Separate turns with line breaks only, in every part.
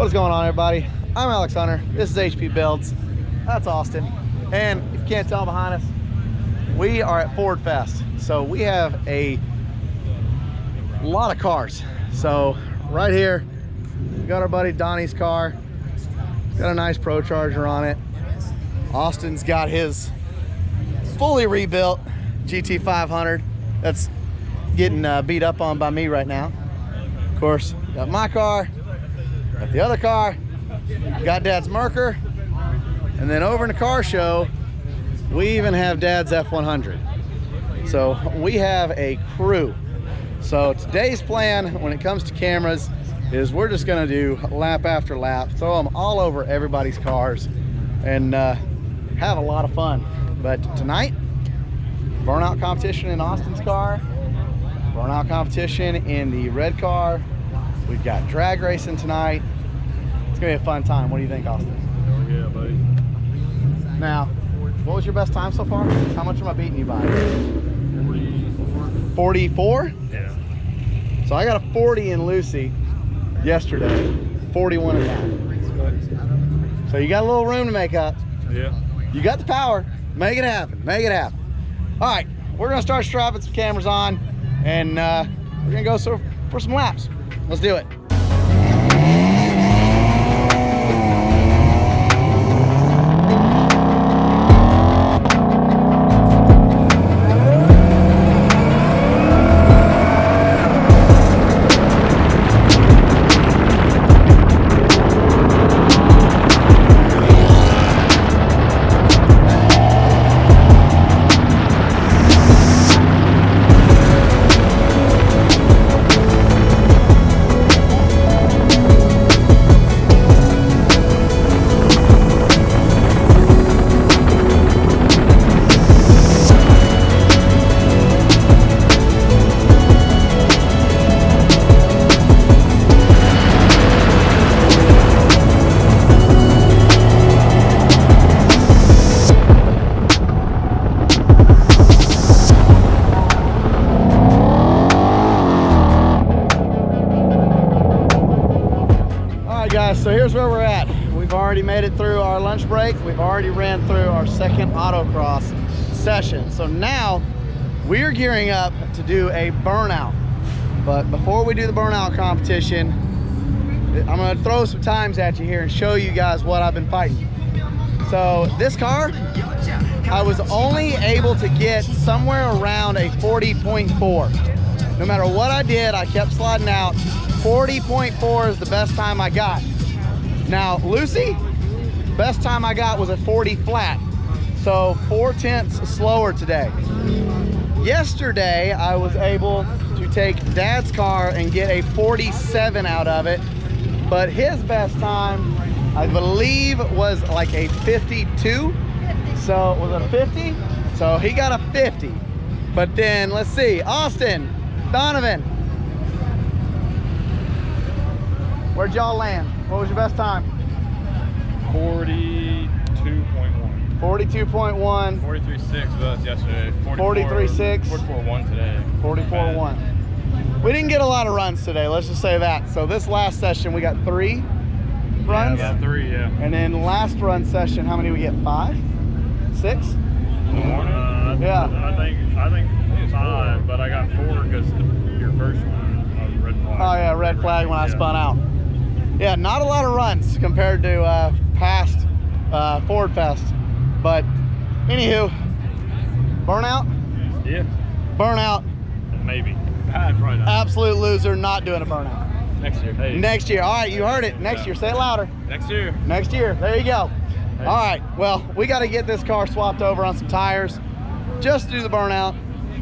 What's going on, everybody? I'm Alex Hunter. This is HP Builds. That's Austin. And if you can't tell behind us, we are at Ford Fest. So we have a lot of cars. So right here, we got our buddy Donnie's car. Got a nice Pro Charger on it. Austin's got his fully rebuilt GT500 that's getting beat up on by me right now. Of course, got my car, got the other car, got Dad's Merker, and then over in the car show, we even have Dad's F100. So we have a crew. So today's plan when it comes to cameras is we're just gonna do lap after lap, throw them all over everybody's cars, and have a lot of fun. But tonight, burnout competition in Austin's car, burnout competition in the red car. We've got drag racing tonight. It's gonna be a fun time. What do you think, Austin?
Oh yeah, buddy.
Now, what was your best time so far? How much am I beating you by? 44?
Yeah.
So I got a 40 in Lucy yesterday, 41 in that. So you got a little room to make up.
Yeah.
You got the power. Make it happen. Make it happen. All right, we're gonna start strapping some cameras on, and we're gonna go for some laps. Let's do it. Guys, so here's where we're at. We've already made it through our lunch break. We've already ran through our second autocross session. So now we're gearing up to do a burnout. But before we do the burnout competition, I'm gonna throw some times at you here and show you guys what I've been fighting. So this car, I was only able to get somewhere around a 40.4. No matter what I did, I kept sliding out. 40.4 is the best time I got. Now, Lucy, best time I got was a 40 flat. So 4/10 slower today. Yesterday, I was able to take Dad's car and get a 47 out of it. But his best time, I believe, was like a 52. So was it a 50? So he got a 50. But then, let's see, Austin, Donovan, where'd y'all land? What was your best time?
42.1.
42.1.
43.6 with us yesterday.
43.6.
44.1 today.
44.1. We didn't get a lot of runs today, let's just say that. So this last session, we got 3 runs.
Yeah, about 3, yeah.
And then last run session, how many did we get? 5? 6?
In the morning?
Yeah.
I think 5, but I got 4 because your first one, red flag.
Oh yeah, red flag when I spun out. Yeah, not a lot of runs compared to past Ford Fest. But anywho, burnout?
Yeah.
Burnout.
Maybe. Probably not.
Absolute loser, not doing a burnout.
Next year. Hey.
Next year. All right, you heard it. Next year. Say it louder.
Next year.
Next year. There you go.
Hey.
All right. Well, we got to get this car swapped over on some tires just to do the burnout.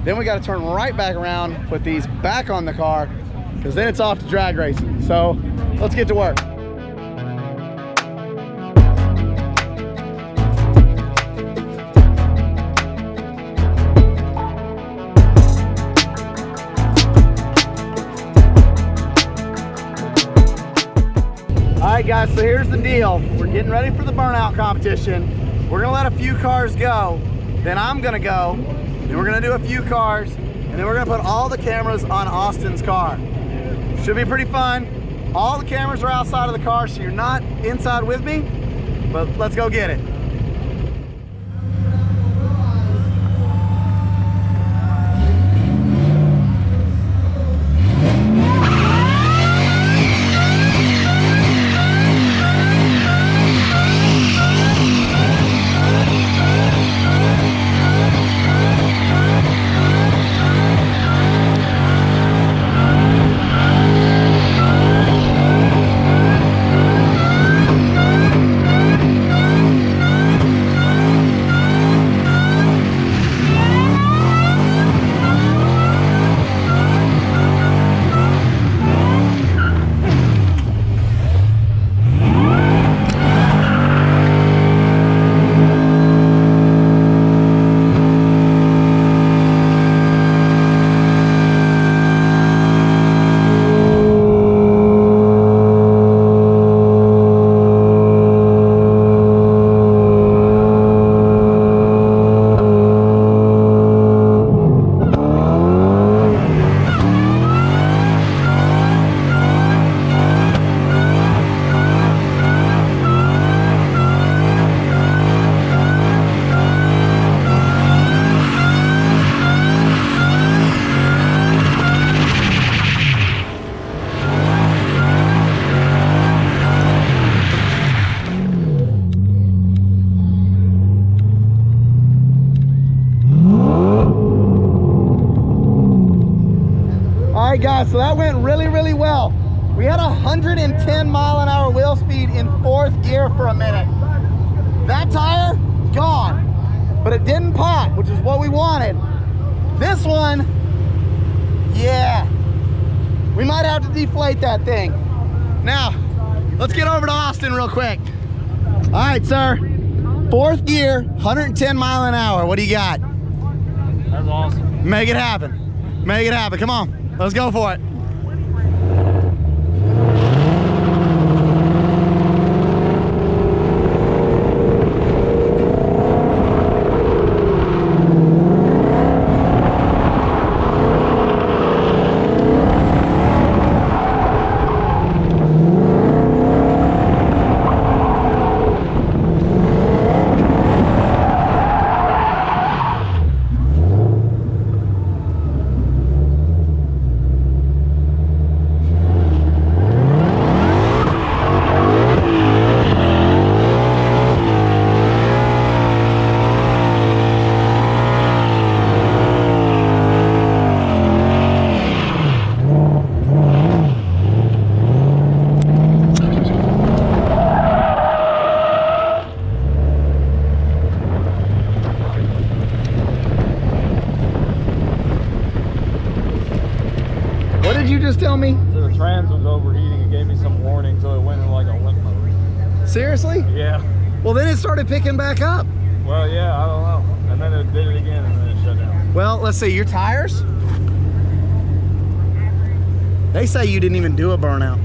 Then we got to turn right back around, put these back on the car, because then it's off to drag racing. So let's get to work. All right, guys, so here's the deal. We're getting ready for the burnout competition. We're gonna let a few cars go, then I'm gonna go, then we're gonna do a few cars, and then we're gonna put all the cameras on Austin's car. Should be pretty fun. All the cameras are outside of the car, so you're not inside with me, but let's go get it. All right, guys, so that went really well. We had 110 mile an hour wheel speed in 4th gear for a minute. That tire, gone, but it didn't pop, which is what we wanted. This one, yeah, we might have to deflate that thing. Now, let's get over to Austin real quick. All right, sir, 4th gear, 110 mile an hour. What do you got?
That's awesome.
Make it happen. Make it happen. Come on. Let's go for it. What did you just tell me?
So the trans was overheating. It gave me some warning, so it went in like a limp mode.
Seriously?
Yeah.
Well, then it started picking back up.
Well, yeah, I don't know. And then it did it again, and then it shut down.
Well, let's see, your tires? They say you didn't even do a burnout.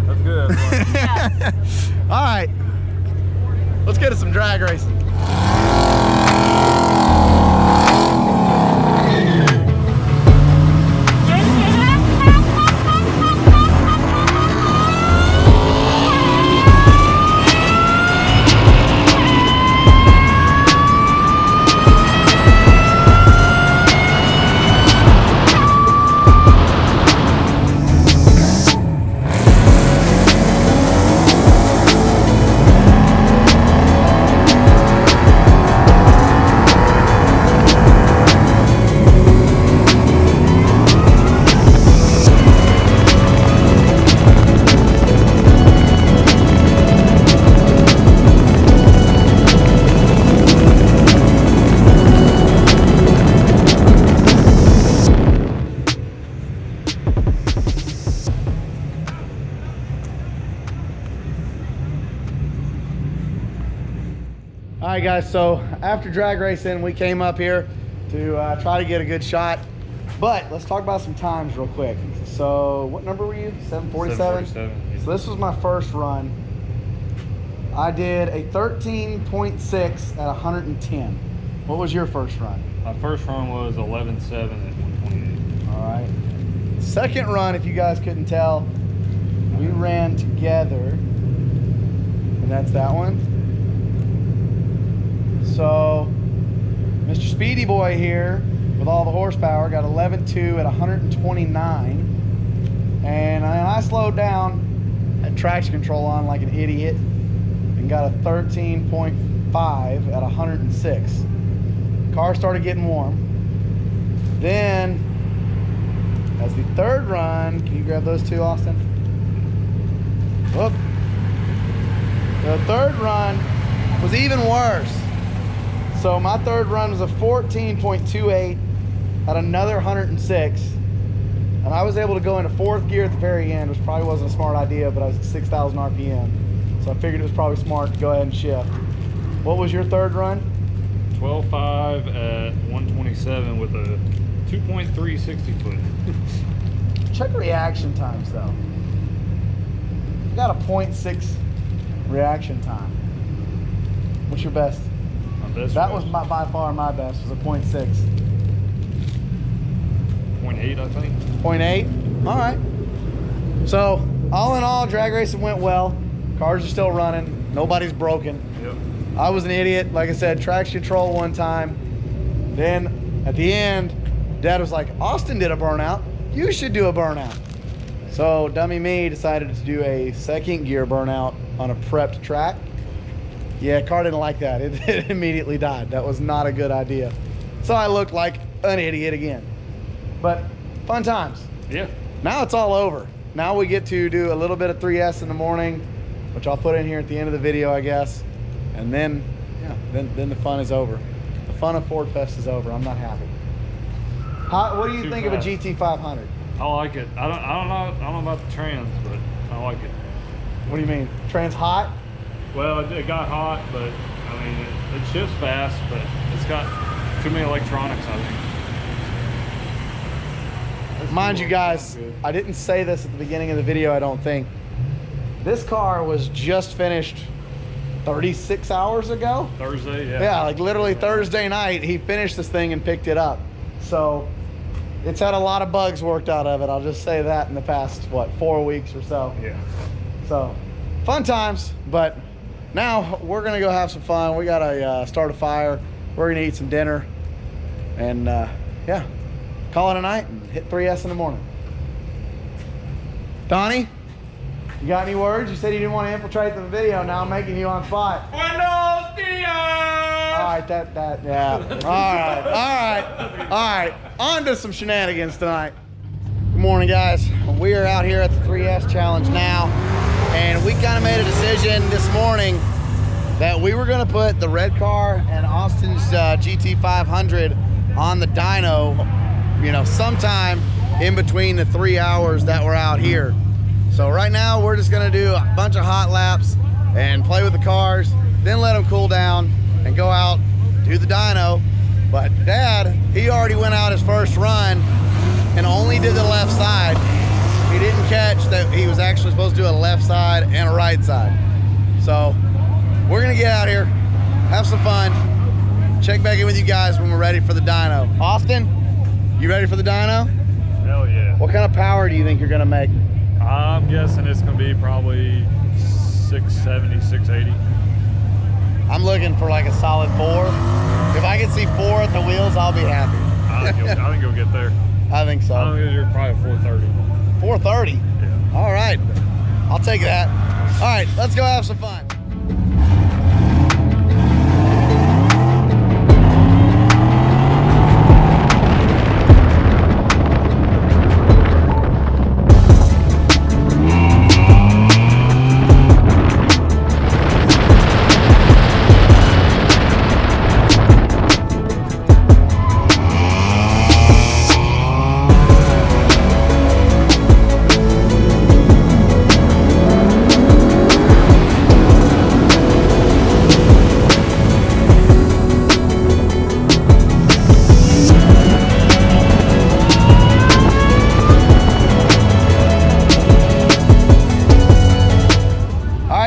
That's good. That's fine.
All right, let's get to some drag racing. All right, guys, so after drag racing, we came up here to try to get a good shot. But let's talk about some times real quick. So what number were you? 747?
747.
So this was my first run. I did a 13.6 at 110. What was your first run?
My first run was 11.7 at 128.
All right. Second run, if you guys couldn't tell, we ran together, and that's that one. So Mr. Speedy Boy here with all the horsepower got 11.2 at 129, and I slowed down, had traction control on like an idiot, and got a 13.5 at 106. Car started getting warm. Then, as the third run, can you grab those two, Austin? Whoop. The third run was even worse. So my third run was a 14.28 at another 106. And I was able to go into fourth gear at the very end, which probably wasn't a smart idea, but I was at 6,000 RPM. So I figured it was probably smart to go ahead and shift. What was your third run?
12.5 at 127 with a 2.3 60 foot.
Check reaction times though. You got a 0.6 reaction time. What's your best?
My best
That was by far my best, was a 0.6.
0.8, I think.
0.8? All right. So all in all, drag racing went well. Cars are still running. Nobody's broken.
Yep.
I was an idiot. Like I said, traction control one time. Then at the end, Dad was like, Austin did a burnout. You should do a burnout. So dummy me decided to do a second gear burnout on a prepped track. Yeah, car didn't like that. It immediately died. That was not a good idea. So I looked like an idiot again. But fun times.
Yeah.
Now it's all over. Now we get to do a little bit of 3S in the morning, which I'll put in here at the end of the video, I guess. And then, yeah, then the fun is over. The fun of Ford Fest is over. I'm not happy. What do you think of a GT500?
I like it. I don't know about the trans, but I like it.
What do you mean? Trans hot?
Well, it got hot, but I mean it shifts fast, but it's got too many electronics, I think.
Mind you guys, I didn't say this at the beginning of the video, I don't think. This car was just finished 36 hours ago.
Thursday, yeah.
Yeah, like literally Thursday night, he finished this thing and picked it up. So it's had a lot of bugs worked out of it. I'll just say that in the past, what, 4 weeks or so.
Yeah.
So fun times, but now we're gonna go have some fun. We gotta start a fire. We're gonna eat some dinner, and yeah, call it a night and hit 3S in the morning. Donnie, you got any words? You said you didn't want to infiltrate the video. Now I'm making you on spot.
Buenos dias!
All right, yeah. All right. On to some shenanigans tonight. Good morning, guys. We are out here at the 3S Challenge now, and we kind of made a decision this morning that we were going to put the red car and Austin's GT500 on the dyno, you know, sometime in between the 3 hours that we're out here. So right now we're just going to do a bunch of hot laps and play with the cars, then let them cool down and go out, do the dyno. But Dad, he already went out his first run and only did the left side. He didn't catch that he was actually supposed to do a left side and a right side. So we're gonna get out here, have some fun, check back in with you guys when we're ready for the dyno. Austin, you ready for the dyno?
Hell yeah.
What kind of power do you think you're gonna make?
I'm guessing it's gonna be probably 670, 680.
I'm looking for like a solid 4. If I can see 4 at the wheels, I'll be happy.
I think you'll get there.
I think so.
I think you're probably 430.
430?
Yeah.
All right, I'll take that. All right, let's go have some fun.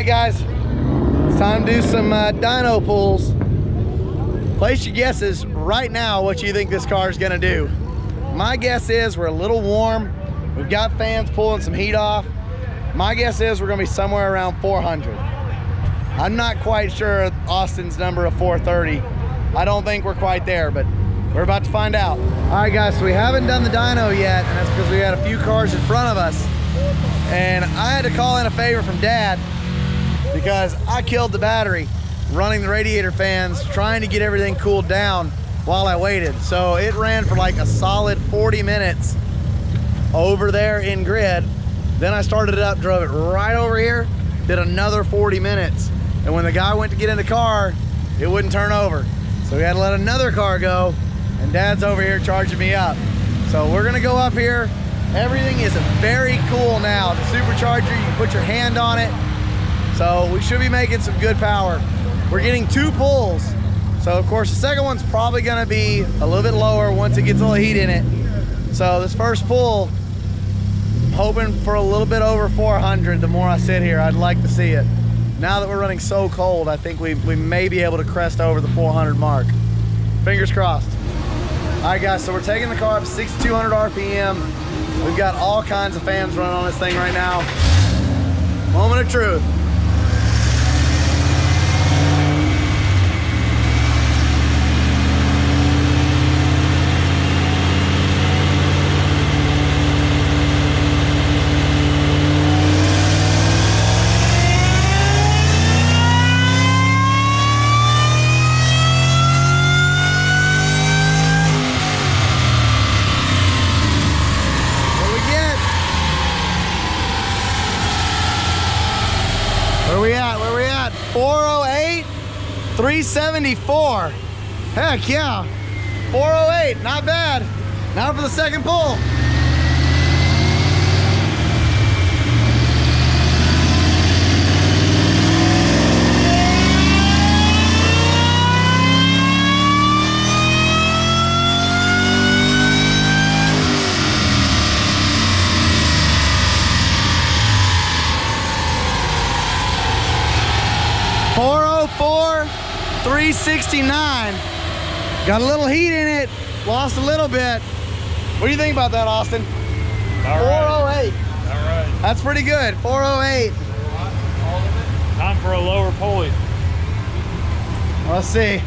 Guys, it's time to do some dyno pulls. Place your guesses right now what you think this car is gonna do. My guess is we're a little warm. We've got fans pulling some heat off. My guess is we're gonna be somewhere around 400. I'm not quite sure Austin's number of 430. I don't think we're quite there, but we're about to find out. All right, guys, so we haven't done the dyno yet, and that's because we had a few cars in front of us. And I had to call in a favor from Dad because I killed the battery running the radiator fans, trying to get everything cooled down while I waited. So it ran for like a solid 40 minutes over there in grid. Then I started it up, drove it right over here, did another 40 minutes. And when the guy went to get in the car, it wouldn't turn over. So we had to let another car go, and Dad's over here charging me up. So we're gonna go up here. Everything is very cool now. The supercharger, you can put your hand on it. So we should be making some good power. We're getting 2 pulls. So of course the second one's probably gonna be a little bit lower once it gets a little heat in it. So this first pull, I'm hoping for a little bit over 400. The more I sit here, I'd like to see it. Now that we're running so cold, I think we may be able to crest over the 400 mark. Fingers crossed. All right, guys, so we're taking the car up 6,200 RPM. We've got all kinds of fans running on this thing right now. Moment of truth. Where we at? 408, 374. Heck yeah. 408, not bad. Now for the second pull. .404, 369. Got a little heat in it. Lost a little bit. What do you think about that, Austin?
All
408.
Right. All right.
That's pretty good. 408.
Time for a lower pulley.
Let's see.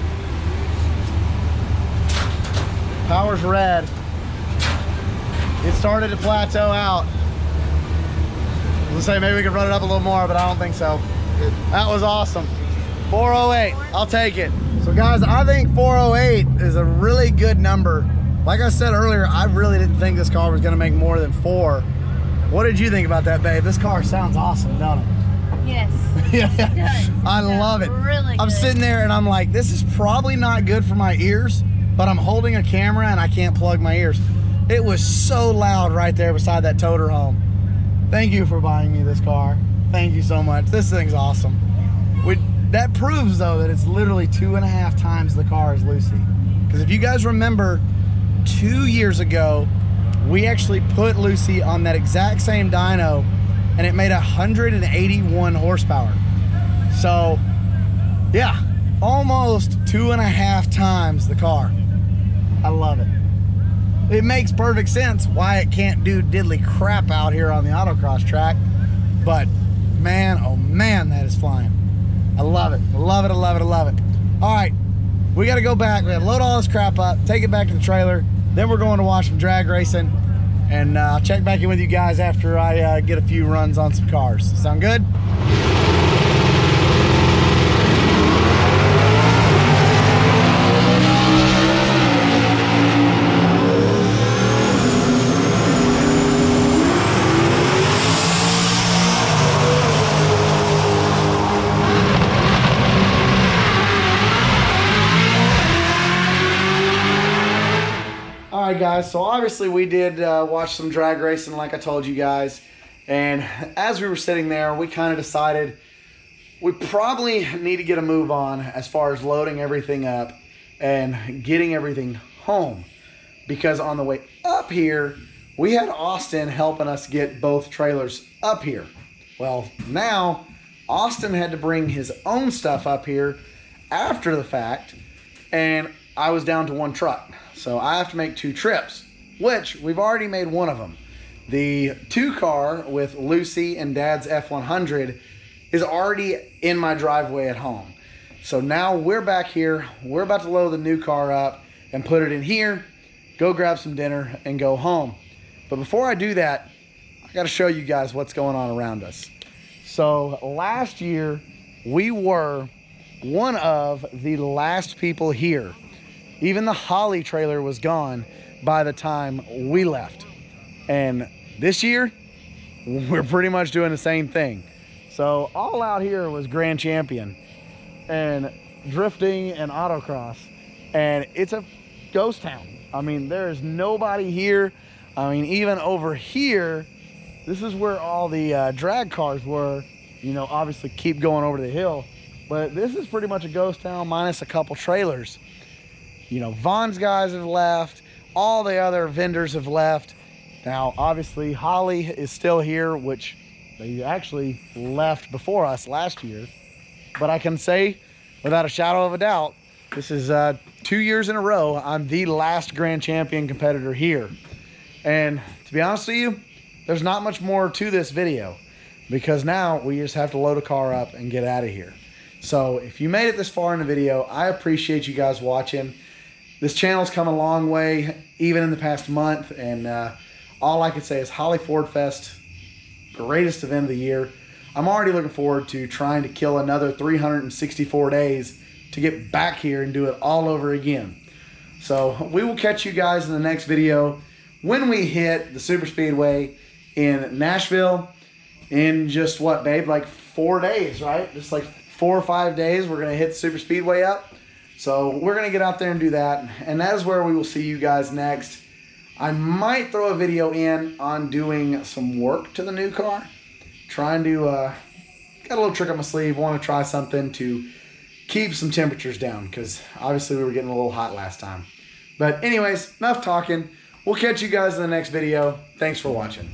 Power's red. It started to plateau out. Let's say maybe we could run it up a little more, but I don't think so. That was awesome. 408, I'll take it. So guys, I think 408 is a really good number. Like I said earlier, I really didn't think this car was gonna make more than 4. What did you think about that, babe? This car sounds awesome, don't it?
Yes.
Yeah,
it does.
I love it.
Really
I'm
good.
sitting there and I'm like, this is probably not good for my ears, but I'm holding a camera and I can't plug my ears. It was so loud right there beside that toter home. Thank you for buying me this car. Thank you so much. This thing's awesome. That proves though that it's literally 2.5 times the car as Lucy. Because if you guys remember, 2 years ago, we actually put Lucy on that exact same dyno and it made 181 horsepower. So yeah, almost 2.5 times the car. I love it. It makes perfect sense why it can't do diddly crap out here on the autocross track. But man, oh man, that is flying. I love it. I love it. I love it. I love it. All right, we got to go back. We got to load all this crap up, take it back to the trailer. Then we're going to watch some drag racing, and I'll check back in with you guys after I get a few runs on some cars. Sound good? All right, guys, so obviously we did watch some drag racing like I told you guys, and as we were sitting there, we kind of decided we probably need to get a move on as far as loading everything up and getting everything home, because on the way up here we had Austin helping us get both trailers up here. Well, now Austin had to bring his own stuff up here after the fact, and I was down to one truck. So I have to make 2 trips, which we've already made one of them. The 2-car with Lucy and Dad's F100 is already in my driveway at home. So now we're back here. We're about to load the new car up and put it in here, go grab some dinner, and go home. But before I do that, I got to show you guys what's going on around us. So last year, we were one of the last people here. Even the Holley trailer was gone by the time we left. And this year, we're pretty much doing the same thing. So all out here was Grand Champion and drifting and autocross. And it's a ghost town. I mean, there is nobody here. I mean, even over here, this is where all the drag cars were. You know, obviously keep going over the hill. But this is pretty much a ghost town minus a couple trailers. You know, Vaughn's guys have left. All the other vendors have left. Now, obviously, Holley is still here, which they actually left before us last year. But I can say, without a shadow of a doubt, this is 2 years in a row, I'm the last Grand Champion competitor here. And to be honest with you, there's not much more to this video, because now we just have to load a car up and get out of here. So if you made it this far in the video, I appreciate you guys watching. This channel's come a long way, even in the past month, and all I can say is Holley Ford Fest, greatest event of the year. I'm already looking forward to trying to kill another 364 days to get back here and do it all over again. So we will catch you guys in the next video when we hit the Super Speedway in Nashville in just what, babe, like 4 days, right? Just like 4 or 5 days, we're gonna hit the Super Speedway up. So we're gonna get out there and do that. And that is where we will see you guys next. I might throw a video in on doing some work to the new car. Trying to, got a little trick up my sleeve. Want to try something to keep some temperatures down, because obviously we were getting a little hot last time. But anyways, enough talking. We'll catch you guys in the next video. Thanks for watching.